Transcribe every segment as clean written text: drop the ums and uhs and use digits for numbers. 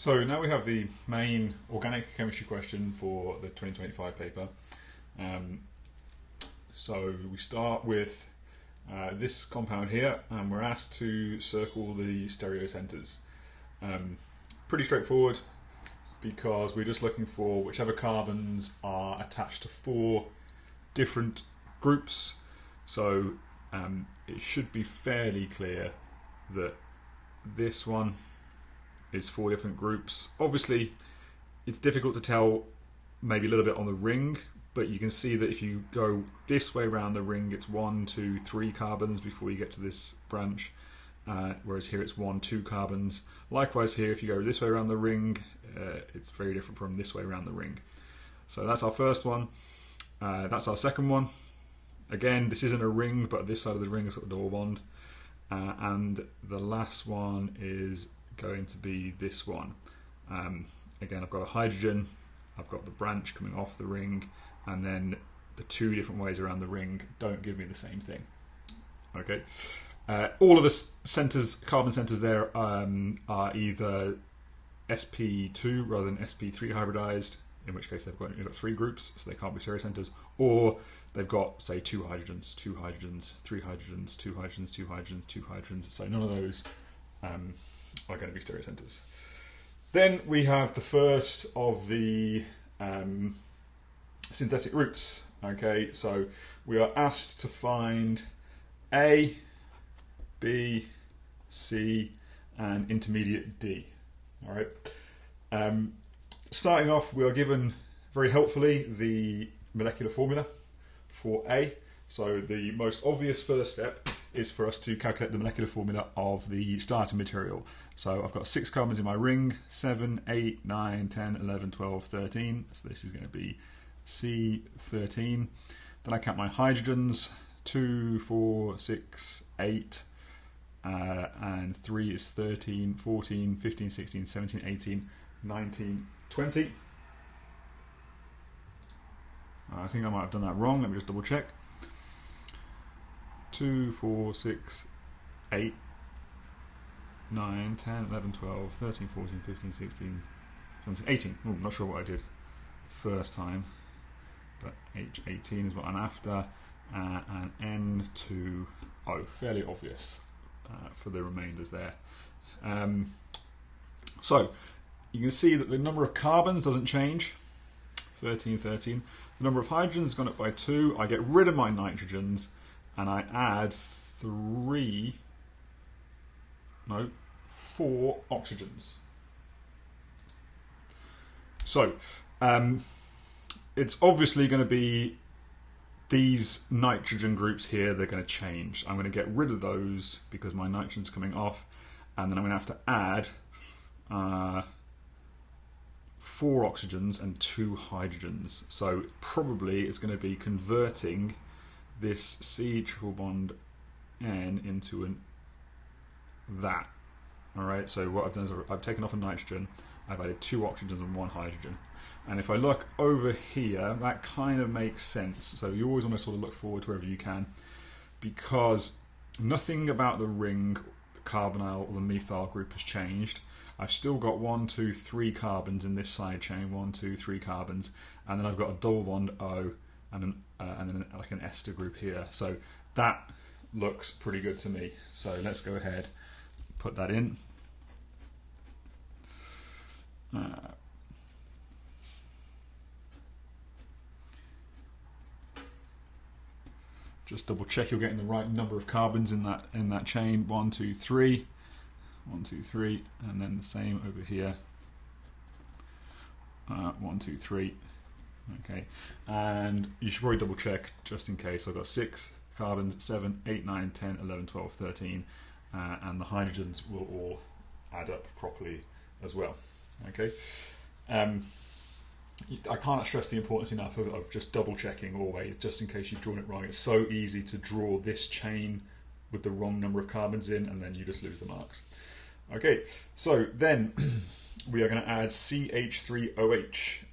So now we have the main organic chemistry question for the 2025 paper. So we start with this compound here, and we're asked to circle the stereocenters. Pretty straightforward, because we're just looking for whichever carbons are attached to four different groups. So it should be fairly clear that this one is four different groups. Obviously, it's difficult to tell maybe a little bit on the ring, but you can see that if you go this way around the ring, it's 1, 2, 3 carbons before you get to this branch, whereas here it's 1, 2 carbons. Likewise here, if you go this way around the ring, it's very different from this way around the ring. So that's our first one. That's our second one. Again, this isn't a ring, but this side of the ring has got a double bond. And the last one is going to be this one. Again, I've got a hydrogen, I've got the branch coming off the ring, and then the two different ways around the ring don't give me the same thing. Okay, all of the centers, carbon centers there are either sp2 rather than sp3 hybridized, in which case they've got 3 groups, so they can't be stereocenters, or they've got, say, 2 hydrogens, 2 hydrogens, 3 hydrogens, 2 hydrogens, 2 hydrogens, 2 hydrogens. So none of those are going to be stereocenters. Then we have the first of the synthetic routes. Okay, so we are asked to find A, B, C, and intermediate D. All right. Starting off, we are given very helpfully the molecular formula for A. So the most obvious first step is for us to calculate the molecular formula of the starting material. So I've got 6 carbons in my ring, 7, 8, 9, 10, 11, 12, 13. So this is going to be C13. Then I count my hydrogens, 2, 4, 6, 8, and 3 is 13, 14, 15, 16, 17, 18, 19, 20. I think I might have done that wrong. Let me just double check. 2, 4, 6, 8, 9, 10, 11, 12, 13, 14, 15, 16, 17, 18. Oh, I'm not sure what I did first time, but H18 is what I'm after, and N2O. Fairly obvious for the remainders there. So you can see that the number of carbons doesn't change, 13, 13. The number of hydrogens has gone up by 2. I get rid of my nitrogens, and I add 4 oxygens. So it's obviously going to be these nitrogen groups here, they're going to change. I'm going to get rid of those because my nitrogen's coming off, and then I'm going to have to add 4 oxygens and 2 hydrogens. So probably it's going to be converting this C triple bond N into that. Alright, so what I've done is I've taken off a nitrogen, I've added 2 oxygens and 1 hydrogen. And if I look over here, that kind of makes sense. So you always want to sort of look forward wherever you can, because nothing about the ring, the carbonyl or the methyl group has changed. I've still got 1, 2, 3 carbons in this side chain, 1, 2, 3 carbons, and then I've got a double bond O and then like an ester group here. So that looks pretty good to me. So let's go ahead, put that in. Just double check you're getting the right number of carbons in that chain. 1, 2, 3. 1, 2, 3, and then the same over here. 1, 2, 3. Okay, and you should probably double check just in case. I've got 6 carbons, 7, 8, 9, 10, 11, 12, 13, and the hydrogens will all add up properly as well. Okay, I can't stress the importance enough of just double checking always, just in case you've drawn it wrong. It's so easy to draw this chain with the wrong number of carbons in, and then you just lose the marks. Okay, so then we are going to add CH3OH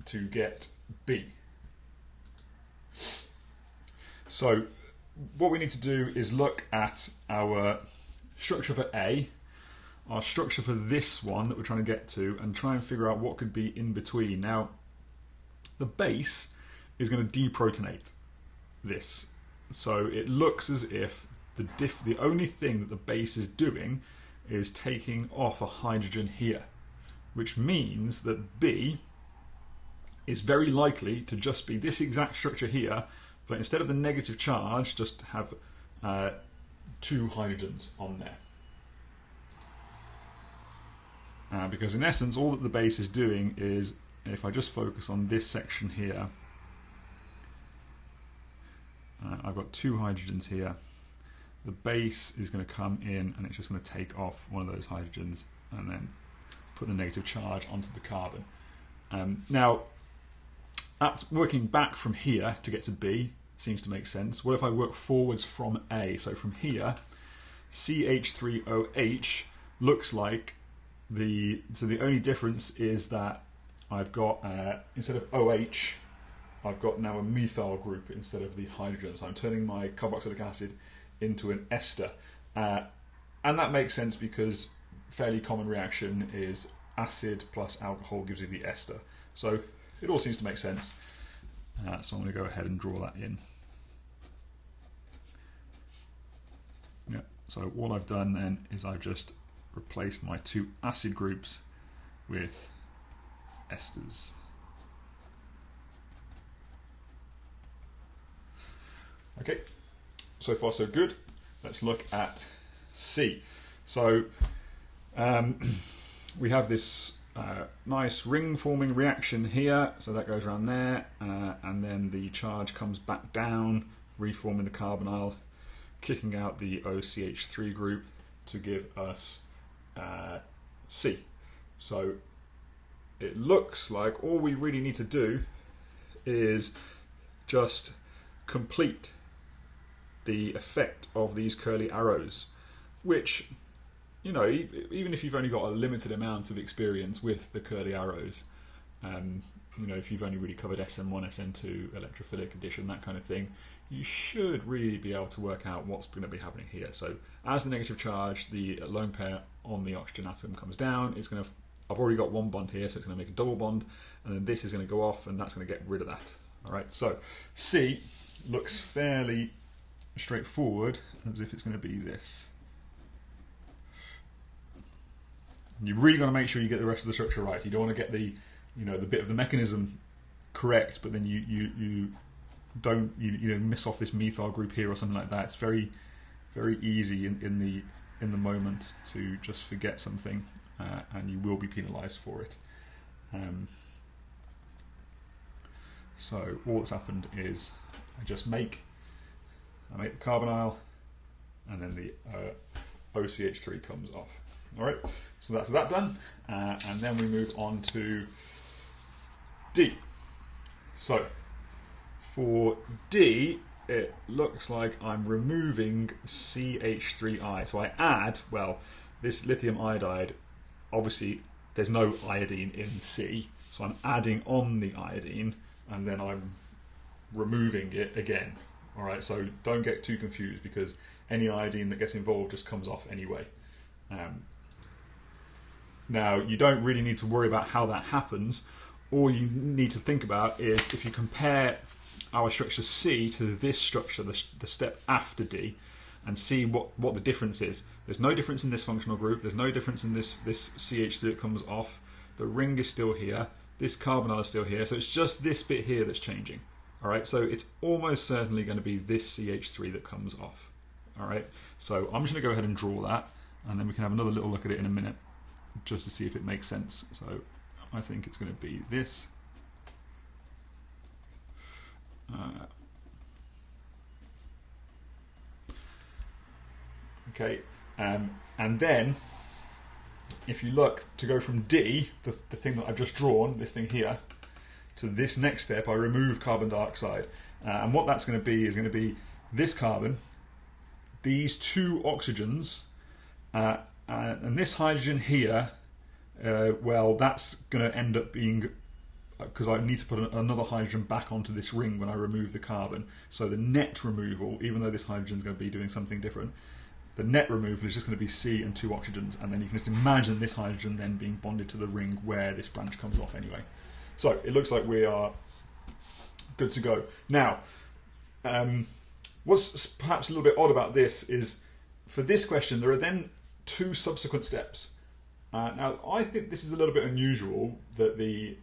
to get B. So what we need to do is look at our structure for A our structure for this one that we're trying to get to and try and figure out what could be in between. Now, the base is going to deprotonate this. So it looks as if the only thing that the base is doing is taking off a hydrogen here, which means that B is very likely to just be this exact structure here, but instead of the negative charge, just have 2 hydrogens on there. Because in essence, all that the base is doing is, if I just focus on this section here, I've got 2 hydrogens here. The base is going to come in and it's just going to take off one of those hydrogens and then put the negative charge onto the carbon. Now, that's working back from here to get to B. Seems to make sense. What if I work forwards from A? So from here, CH3OH looks like the only difference is that I've got, instead of OH, I've got now a methyl group instead of the hydrogen. So I'm turning my carboxylic acid into an ester. And that makes sense because fairly common reaction is acid plus alcohol gives you the ester. So it all seems to make sense. So I'm going to go ahead and draw that in. Yeah. So all I've done then is I've just replaced my 2 acid groups with esters. Okay, so far so good. Let's look at C. So we have this nice ring-forming reaction here, so that goes around there, and then the charge comes back down, reforming the carbonyl, kicking out the OCH3 group to give us C. So it looks like all we really need to do is just complete the effect of these curly arrows, which, you know, even if you've only got a limited amount of experience with the curly arrows, you know, if you've only really covered SN1, SN2, electrophilic addition, that kind of thing, you should really be able to work out what's going to be happening here. So as the negative charge, the lone pair on the oxygen atom comes down, it's going to, I've already got one bond here, so it's going to make a double bond, and then this is going to go off, and that's going to get rid of that. All right, so C looks fairly straightforward, as if it's going to be this. And you've really got to make sure you get the rest of the structure right. You don't want to get the, you know, the bit of the mechanism correct, but then you don't miss off this methyl group here or something like that. It's very easy in the moment to just forget something, and you will be penalised for it. So all that's happened is I make the carbonyl, and then the OCH3 comes off. All right, so that's that done, and then we move on to D. So for D, it looks like I'm removing CH3I. So I add, well, this lithium iodide, obviously there's no iodine in C, so I'm adding on the iodine, and then I'm removing it again. All right, so don't get too confused, because any iodine that gets involved just comes off anyway. Now, you don't really need to worry about how that happens. All you need to think about is if you compare our structure C to this structure, the step after D, and see what the difference is. There's no difference in this functional group. There's no difference in this CH3 that comes off. The ring is still here. This carbonyl is still here. So it's just this bit here that's changing. All right, so it's almost certainly going to be this CH3 that comes off. All right, so I'm just going to go ahead and draw that, and then we can have another little look at it in a minute, just to see if it makes sense. So I think it's going to be this. Okay, and then if you look to go from D, the thing that I've just drawn, this thing here, to this next step, I remove carbon dioxide. And what that's going to be is going to be this carbon, these 2 oxygens, and this hydrogen here, well, that's going to end up being, because I need to put another hydrogen back onto this ring when I remove the carbon. So the net removal, even though this hydrogen is going to be doing something different, the net removal is just going to be C and 2 oxygens, and then you can just imagine this hydrogen then being bonded to the ring where this branch comes off anyway. So it looks like we are good to go. Now, what's perhaps a little bit odd about this is, for this question, there are then 2 subsequent steps. Now, I think this is a little bit unusual that they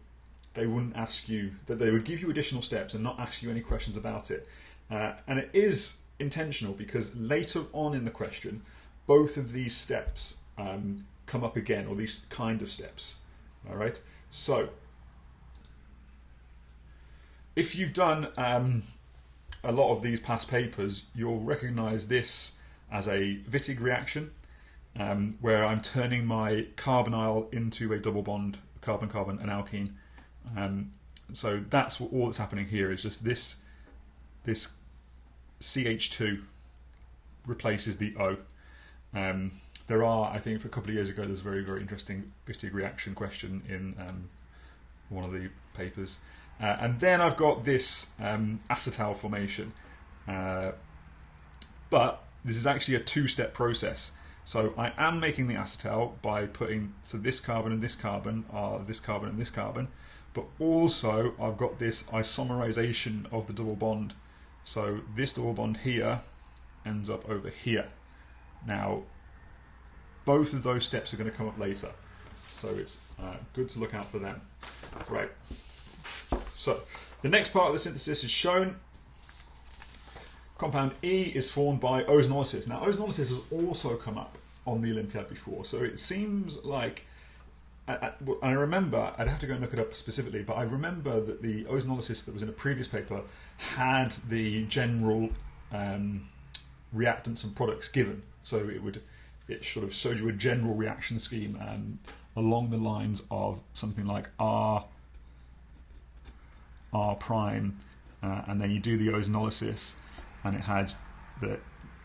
wouldn't ask you, that they would give you additional steps and not ask you any questions about it. And it is intentional, because later on in the question, both of these steps come up again, or these kind of steps. All right. So, if you've done a lot of these past papers, you'll recognise this as a Wittig reaction, where I'm turning my carbonyl into a double bond, carbon-carbon, and alkene. So that's all that's happening here, is just this CH2 replaces the O. There are, I think, for a couple of years ago, there's a very, very interesting Wittig reaction question in one of the papers. And then I've got this acetal formation. But this is actually a 2-step process. So I am making the acetal by putting, so this carbon and this carbon are this carbon and this carbon. But also I've got this isomerization of the double bond. So this double bond here ends up over here. Now, both of those steps are going to come up later. So it's good to look out for them. Right. So the next part of the synthesis is shown. Compound E is formed by ozonolysis. Now, ozonolysis has also come up on the Olympiad before. So it seems like, I remember, I'd have to go and look it up specifically, but I remember that the ozonolysis that was in a previous paper had the general reactants and products given. So it sort of showed you a general reaction scheme along the lines of something like R prime, and then you do the ozonolysis, and it had that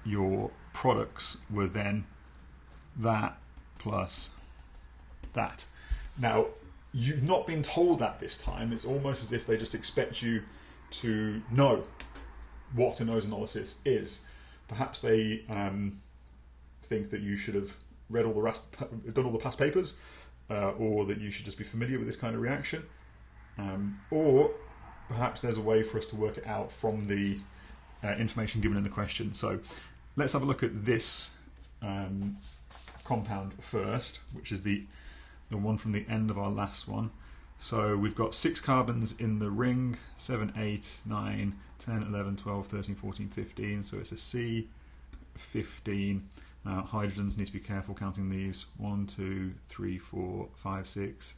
your products were then that plus that. Now, you've not been told that this time. It's almost as if they just expect you to know what an ozonolysis is. Perhaps they think that you should have read all the done all the past papers, or that you should just be familiar with this kind of reaction, or perhaps there's a way for us to work it out from the information given in the question. So let's have a look at this compound first, which is the one from the end of our last one. So we've got 6 carbons in the ring, 7, 8, 9, 10, 11, 12, 13, 14, 15. So it's a C15. Now, hydrogens, need to be careful counting these. 1, 2, 3, 4, 5, 6,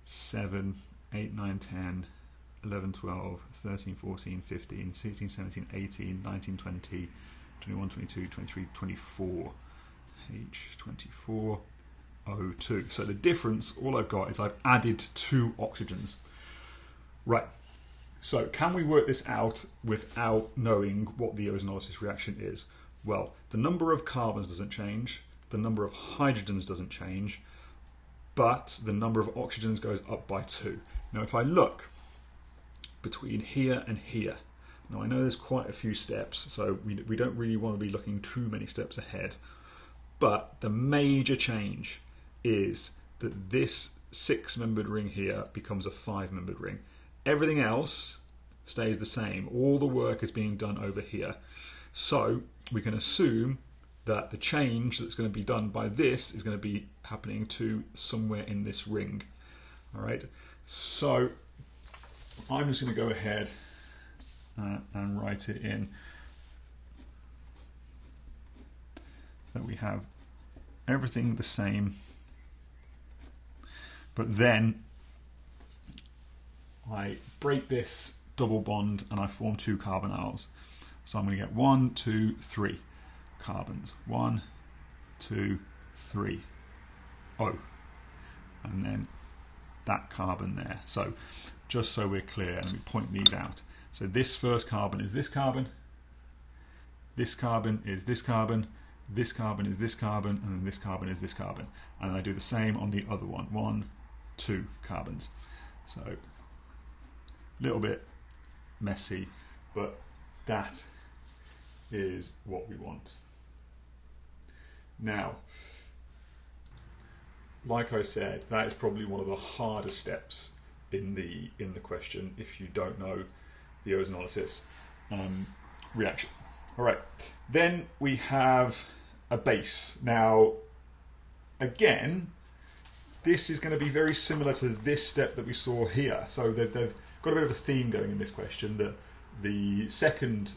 7, 8, 9, 10, 11, 12, 13, 14, 15, 16, 17, 18, 19, 20, 21, 22, 23, 24. H24, O2. So the difference, all I've got is I've added 2 oxygens. Right. So can we work this out without knowing what the ozonolysis reaction is? Well, the number of carbons doesn't change, the number of hydrogens doesn't change, but the number of oxygens goes up by 2. Now, if I look between here and here, now I know there's quite a few steps, so we don't really want to be looking too many steps ahead, but the major change is that this 6-membered ring here becomes a 5-membered ring. Everything else stays the same. All the work is being done over here. So we can assume that the change that's going to be done by this is going to be happening to somewhere in this ring. All right. So I'm just going to go ahead and write it in that we have everything the same, but then I break this double bond and I form 2 carbonyls. So I'm going to get 1, 2, 3 carbons. 1, 2, 3, O. And then that carbon there. So just so we're clear, let me point these out. So this first carbon is this carbon, this carbon is this carbon, this carbon is this carbon, and then this carbon is this carbon. And then I do the same on the other one. 1, 2 carbons. So a little bit messy, but that is what we want. Now, like I said, that is probably one of the hardest steps in the question if you don't know the ozonolysis reaction. All right, then we have a base. Now, again, this is going to be very similar to this step that we saw here. So they've got a bit of a theme going in this question, that the second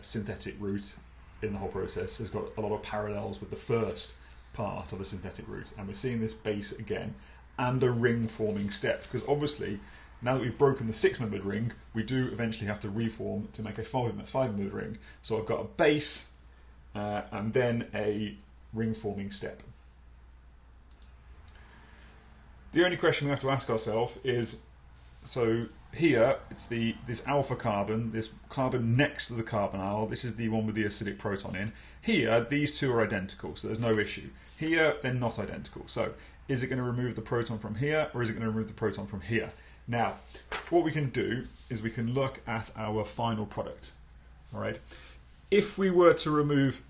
synthetic route in the whole process has got a lot of parallels with the first part of the synthetic route, and we're seeing this base again and a ring forming step, because obviously now that we've broken the 6-membered ring, we do eventually have to reform to make a 5-membered ring. So I've got a base and then a ring forming step. The only question we have to ask ourselves is, so here it's this alpha carbon, this carbon next to the carbonyl. This is the one with the acidic proton in. Here, these two are identical, so there's no issue. Here, they're not identical. So is it going to remove the proton from here, or is it going to remove the proton from here? Now, what we can do is we can look at our final product. All right. If we were to remove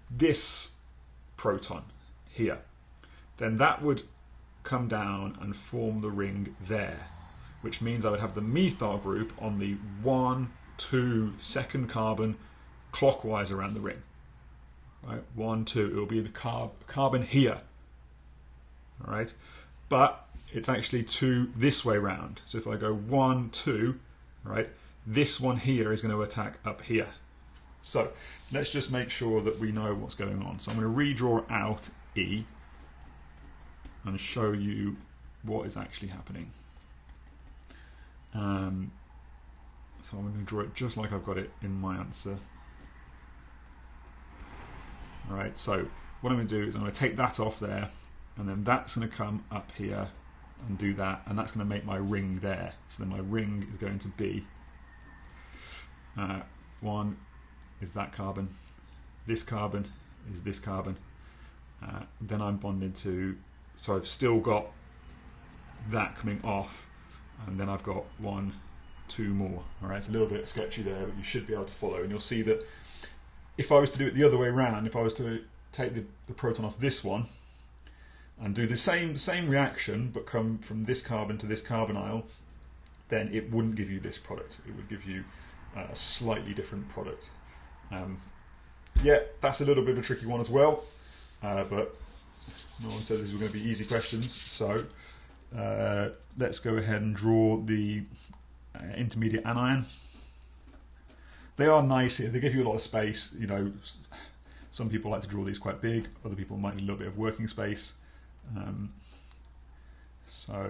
this proton here, then that would come down and form the ring there, which means I would have the methyl group on the 1, 2, second carbon clockwise around the ring. Right, 1, 2, it will be the carbon here. All right, but it's actually 2 this way round. So if I go 1, 2, right, this one here is going to attack up here. So let's just make sure that we know what's going on. So I'm going to redraw out E and show you what is actually happening. So I'm going to draw it just like I've got it in my answer. Alright, so what I'm going to do is I'm going to take that off there, and then that's going to come up here and do that, and that's going to make my ring there. So then my ring is going to be 1 is that carbon, this carbon is this carbon, then I'm bonded to, so I've still got that coming off, and then I've got 1, 2 more. Alright, it's a little bit sketchy there, but you should be able to follow, and you'll see that if I was to do it the other way around, if I was to take the proton off this one and do the same reaction but come from this carbon to this carbonyl, then it wouldn't give you this product. It would give you a slightly different product. Yeah, that's a little bit of a tricky one as well, but no one said these were going to be easy questions, so let's go ahead and draw the intermediate anion. They are nice here, they give you a lot of space. You know, some people like to draw these quite big, other people might need a little bit of working space. So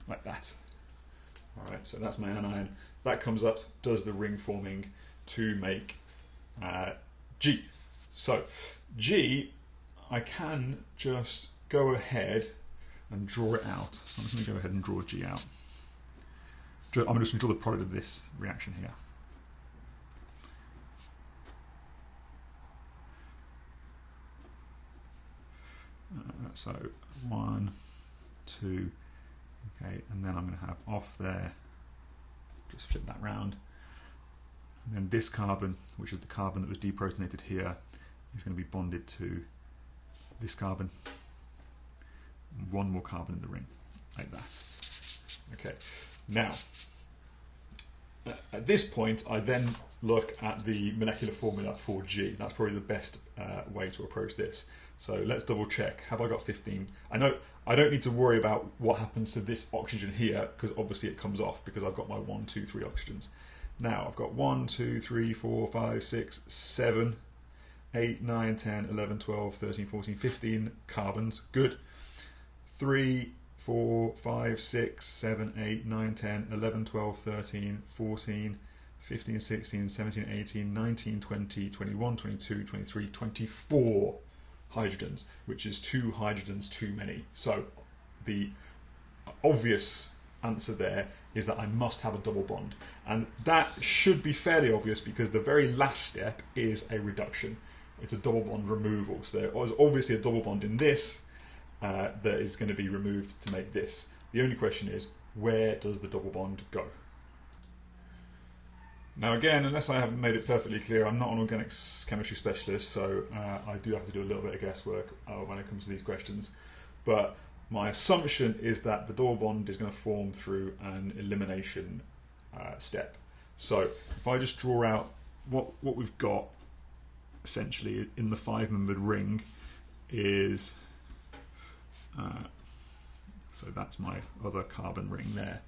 like that. Alright, so that's my anion. That comes up, does the ring forming to make G. So G, I can just go ahead and draw it out. So I'm just going to go ahead and draw G out. I'm just going to draw the product of this reaction here. So 1, 2, okay, and then I'm going to have off there, just flip that round, and then this carbon, which is the carbon that was deprotonated here, is going to be bonded to this carbon. 1 more carbon in the ring, like that. Okay, now at this point I then look at the molecular formula for G. That's probably the best way to approach this. So let's double check. Have I got 15? I know I don't need to worry about what happens to this oxygen here, because obviously it comes off because I've got my 1, 2, 3 oxygens. Now I've got 1, 2, 3, 4, 5, 6, 7, 8, 9, 10, 11, 12, 13, 14, 15 carbons. Good. 3, 4, 5, 6, 7, 8, 9, 10, 11, 12, 13, 14, 15, 16, 17, 18, 19, 20, 21, 22, 23, 24 hydrogens, which is 2 hydrogens too many. So the obvious answer there is that I must have a double bond. And that should be fairly obvious because the very last step is a reduction. It's a double bond removal. So there is obviously a double bond in this that is going to be removed to make this. The only question is, where does the double bond go? Now again, unless I haven't made it perfectly clear, I'm not an organics chemistry specialist, so I do have to do a little bit of guesswork when it comes to these questions. But my assumption is that the double bond is going to form through an elimination step. So if I just draw out what we've got, essentially, in the 5-membered ring is, so that's my other carbon ring there.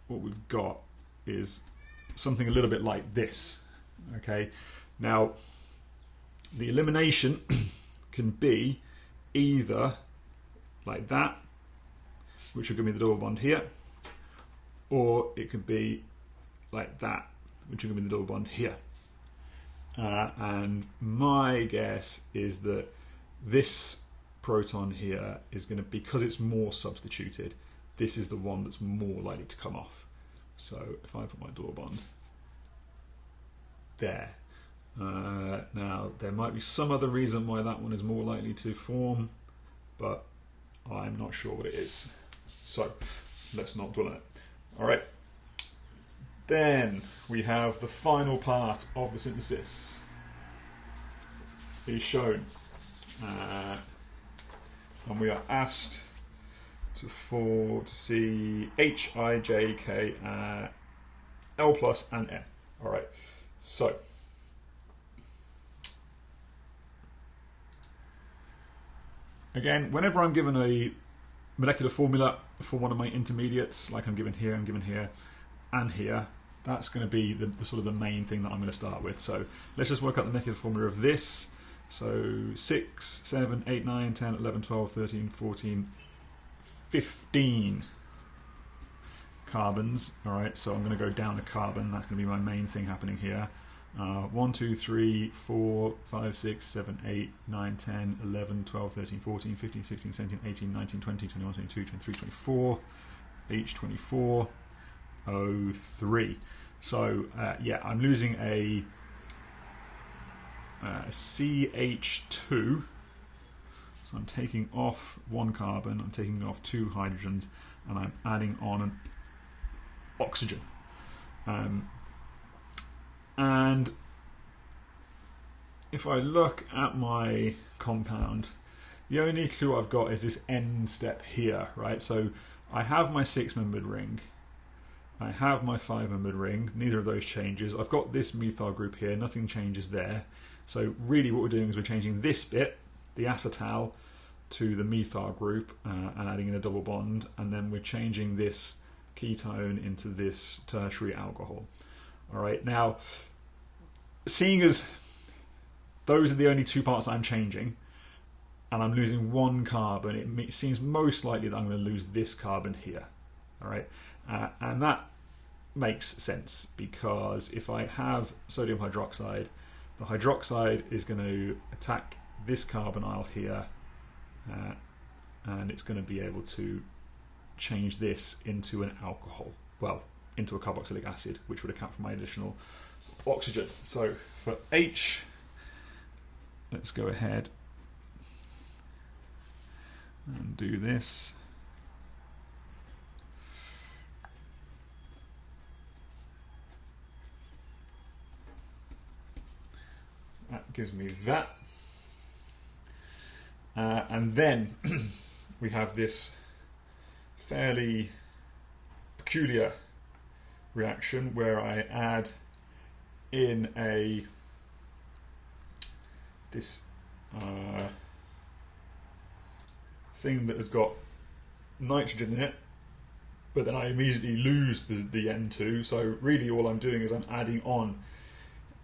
What we've got is something a little bit like this. Okay, now the elimination can be either like that, which will give me the double bond here, or it could be like that, which will give me the double bond here. And my guess is that this proton here is going to, because it's more substituted, this is the one that's more likely to come off. So if I put my double bond there, now there might be some other reason why that one is more likely to form, but I'm not sure what it is. So let's not dwell on it. All right. Then we have the final part of the synthesis is shown, and we are asked to see H, I, J, K, L plus and M. All right, so again, whenever I'm given a molecular formula for one of my intermediates, like I'm given here, and here, that's going to be the sort of the main thing that I'm going to start with. So let's just work out the molecular formula of this. So 6, 7, 8, 9, 10, 11, 12, 13, 14, 15 carbons. All right, so I'm going to go down a carbon. That's going to be my main thing happening here. 1, 2, 3, 4, 5, 6, 7, 8, 9, 10, 11, 12, 13, 14, 15, 16, 17, 18, 19, 20, 21, 22, 23, 24, H24, O3. So yeah, I'm losing a CH2. So I'm taking off one carbon, I'm taking off 2 hydrogens, and I'm adding on an oxygen. And if I look at my compound, the only clue I've got is this end step here, right? So I have my 6-membered ring, I have my 5-membered ring, neither of those changes. I've got this methyl group here, nothing changes there. So really what we're doing is we're changing this bit, the acetal, to the methyl group and adding in a double bond, and then we're changing this ketone into this tertiary alcohol. All right, now, seeing as those are the only 2 parts I'm changing, and I'm losing 1 carbon, it seems most likely that I'm going to lose this carbon here. All right, and that makes sense, because if I have sodium hydroxide, the hydroxide is going to attack this carbonyl here, and it's going to be able to change this into an alcohol, well, into a carboxylic acid, which would account for my additional oxygen. So for H, let's go ahead and do this. That gives me that. And then we have this fairly peculiar reaction where I add in this thing that has got nitrogen in it, but then I immediately lose the N2. So really all I'm doing is I'm adding on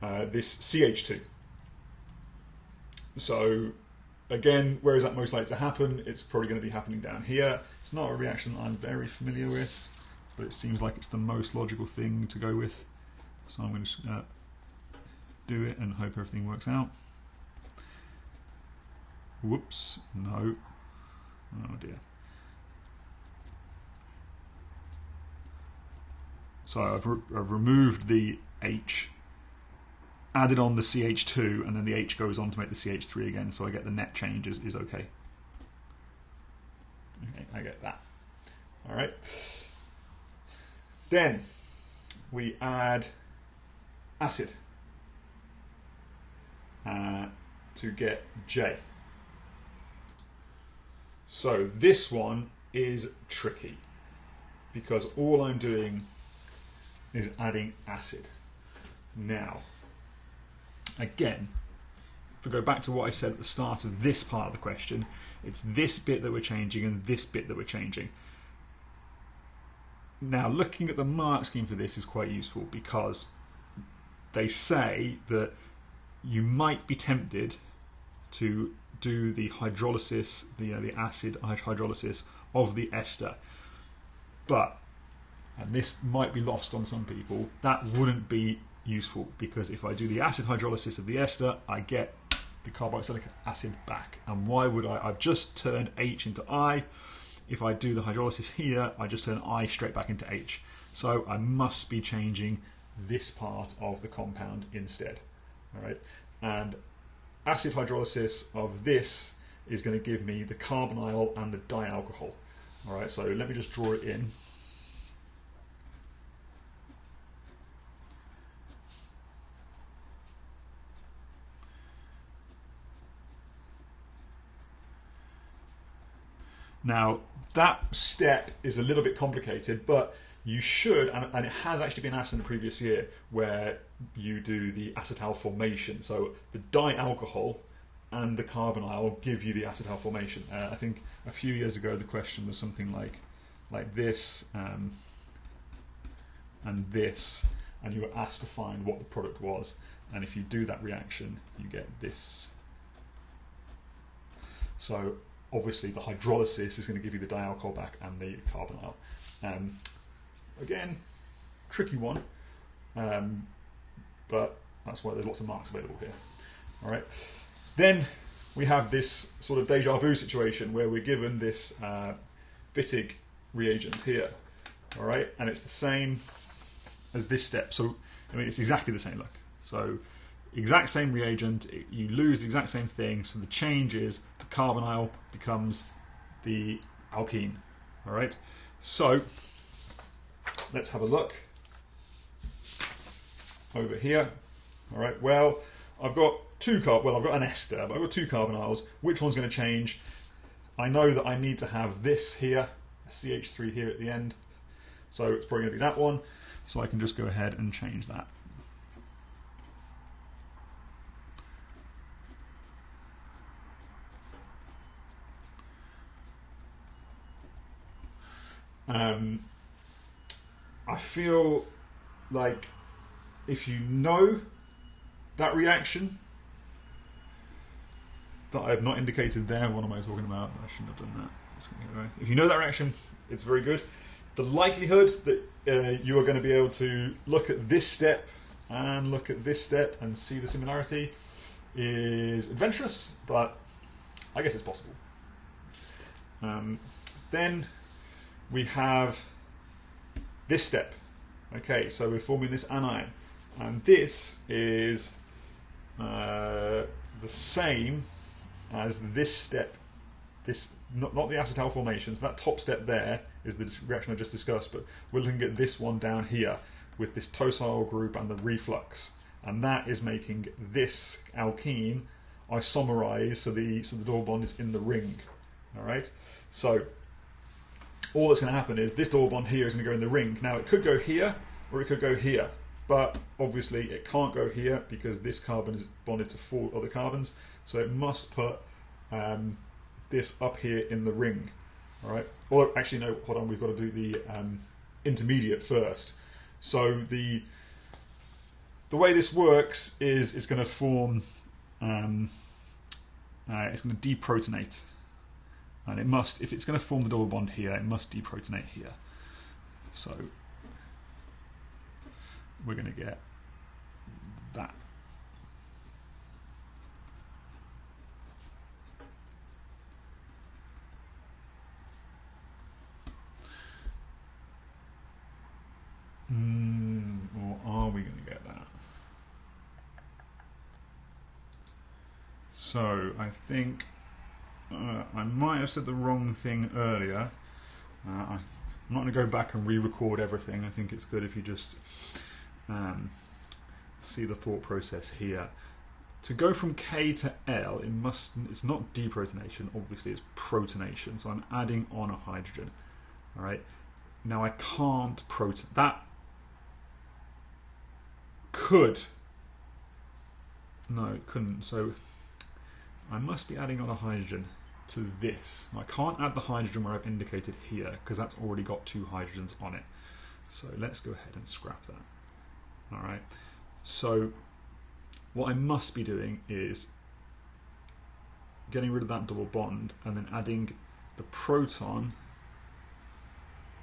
this CH2. So again, where is that most likely to happen? It's probably going to be happening down here. It's not a reaction that I'm very familiar with, but it seems like it's the most logical thing to go with. So I'm going to just do it and hope everything works out. Whoops, no. Oh dear. So I've removed the H, added on the CH2, and then the H goes on to make the CH3 again, so I get the net change is okay. I get that. All right. Then we add acid to get J. So this one is tricky because all I'm doing is adding acid. Now, again, if we go back to what I said at the start of this part of the question, it's this bit that we're changing and this bit that we're changing. Now, looking at the mark scheme for this is quite useful because they say that you might be tempted to do the hydrolysis, the acid hydrolysis of the ester, but, and this might be lost on some people, that wouldn't be useful because if I do the acid hydrolysis of the ester, I get the carboxylic acid back. And why would I? I've just turned H into I. If I do the hydrolysis here, I just turn I straight back into H. So I must be changing this part of the compound instead. All right, and acid hydrolysis of this is going to give me the carbonyl and the dialcohol. All right, so let me just draw it in. Now, that step is a little bit complicated, but you should, and it has actually been asked in the previous year, where you do the acetal formation. So the dialcohol and the carbonyl give you the acetal formation. I think a few years ago the question was something like this and this, and you were asked to find what the product was. And if you do that reaction, you get this. So obviously the hydrolysis is going to give you the dialcohol back and the carbonyl. Again, tricky one, but that's why there's lots of marks available here. All right. Then we have this sort of deja vu situation where we're given this Wittig reagent here. All right, and it's the same as this step. So I mean, it's exactly the same. Look, so exact same reagent, you lose the exact same thing. So the change is the carbonyl becomes the alkene. All right, so let's have a look over here. All right, well, I've got I've got an ester, but I've got two carbonyls. Which one's going to change? I know that I need to have this here, a CH3 here at the end. So it's probably going to be that one. So I can just go ahead and change that. I feel like if you know that reaction that I have not indicated there, what am I talking about? I shouldn't have done that. If you know that reaction, it's very good. The likelihood that you are going to be able to look at this step and look at this step and see the similarity is adventurous, but I guess it's possible. Then we have this step. Okay, so we're forming this anion, and this is the same as this step. This not the acetal formation. So that top step there is the reaction I just discussed, but we're looking at this one down here with this tosyl group and the reflux, and that is making this alkene isomerize, so the double bond is in the ring. All right, so all that's going to happen is this double bond here is going to go in the ring. Now it could go here or it could go here, but obviously it can't go here because this carbon is bonded to 4 other carbons, so it must put this up here in the ring. All right. Or actually, no. Hold on. We've got to do the intermediate first. So the way this works is it's going to form. It's going to deprotonate, and it must. If it's going to form the double bond here, it must deprotonate here. So we're going to get that. Or are we going to get that? So I think I might have said the wrong thing earlier. I'm not going to go back and re-record everything. I think it's good if you just see the thought process here. To go from K to L, it's not deprotonation, obviously it's protonation, so I'm adding on a hydrogen. All right. Now I can't proton. That could. No, it couldn't. So I must be adding on a hydrogen to this. I can't add the hydrogen where I've indicated here because that's already got 2 hydrogens on it. So let's go ahead and scrap that. All right. So what I must be doing is getting rid of that double bond and then adding the proton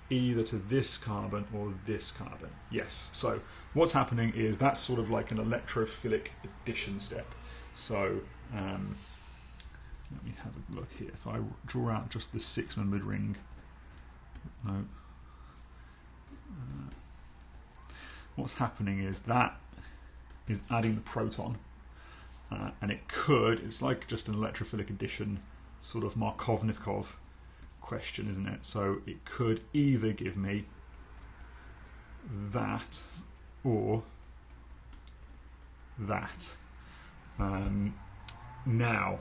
either to this carbon or this carbon. Yes, so what's happening is that's sort of like an electrophilic addition step. So let me have a look here. If I draw out just the 6-membered ring, no. What's happening is that is adding the proton, and it's like just an electrophilic addition sort of Markovnikov question, isn't it? So it could either give me that or that. Now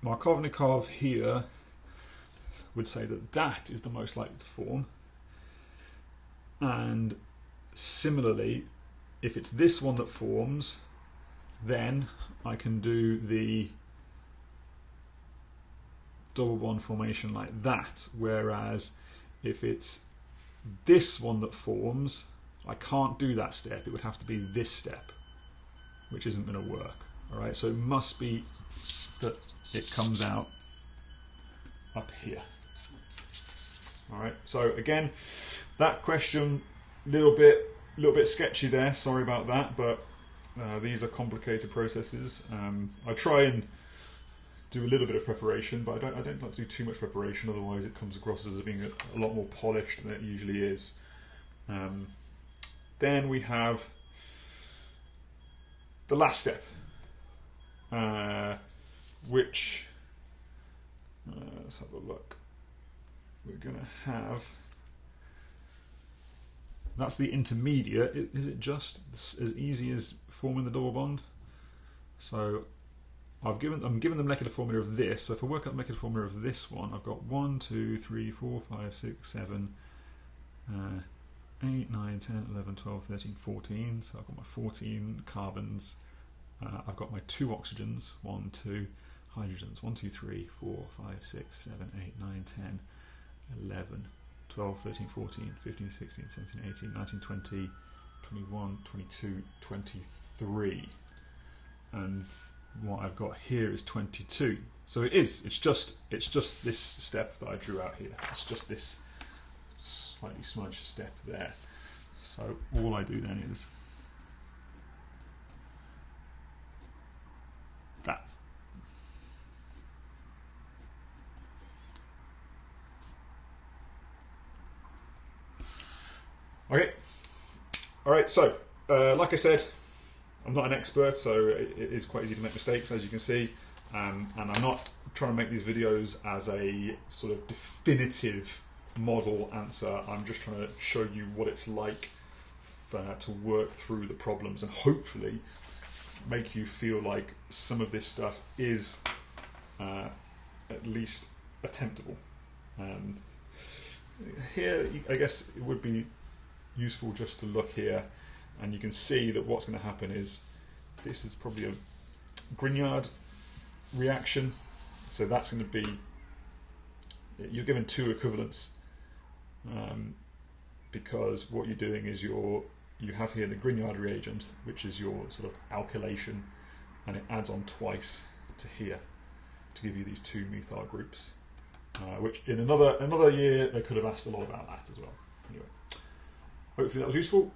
Markovnikov here would say that that is the most likely to form, and similarly, if it's this one that forms, then I can do the double bond formation like that, whereas if it's this one that forms, I can't do that step. It would have to be this step, which isn't going to work. All right, so it must be that it comes out up here. All right, so again, that question, little bit sketchy there. Sorry about that, but these are complicated processes. I try and do a little bit of preparation, but I don't like to do too much preparation. Otherwise, it comes across as being a lot more polished than it usually is. Then we have the last step, which let's have a look. We're going to have. That's the intermediate. Is it just as easy as forming the double bond? So I'm given the molecular formula of this. So if I work out the molecular formula of this one, I've got 1, 2, 3, 4, 5, 6, 7, 8, 9, 10, 11, 12, 13, 14. So I've got my 14 carbons. I've got my 2 oxygens, 1, 2 hydrogens, 1, 2, 3, 4, 5, 6, 7, 8, 9, 10, 11. 12, 13, 14, 15, 16, 17, 18, 19, 20, 21, 22, 23. And what I've got here is 22. So it's just this step that I drew out here. It's just this slightly smudged step there. So all I do then is that. Okay, alright, so like I said, I'm not an expert, so it is quite easy to make mistakes, as you can see, and I'm not trying to make these videos as a sort of definitive model answer. I'm just trying to show you what it's like to work through the problems and hopefully make you feel like some of this stuff is at least attemptable. Here, I guess it would be useful just to look here, and you can see that what's going to happen is this is probably a Grignard reaction, so that's going to be, you're given 2 equivalents, because what you're doing is you have here the Grignard reagent, which is your sort of alkylation, and it adds on twice to here to give you these 2 methyl groups, which in another year they could have asked a lot about that as well. Anyway, hopefully that was useful.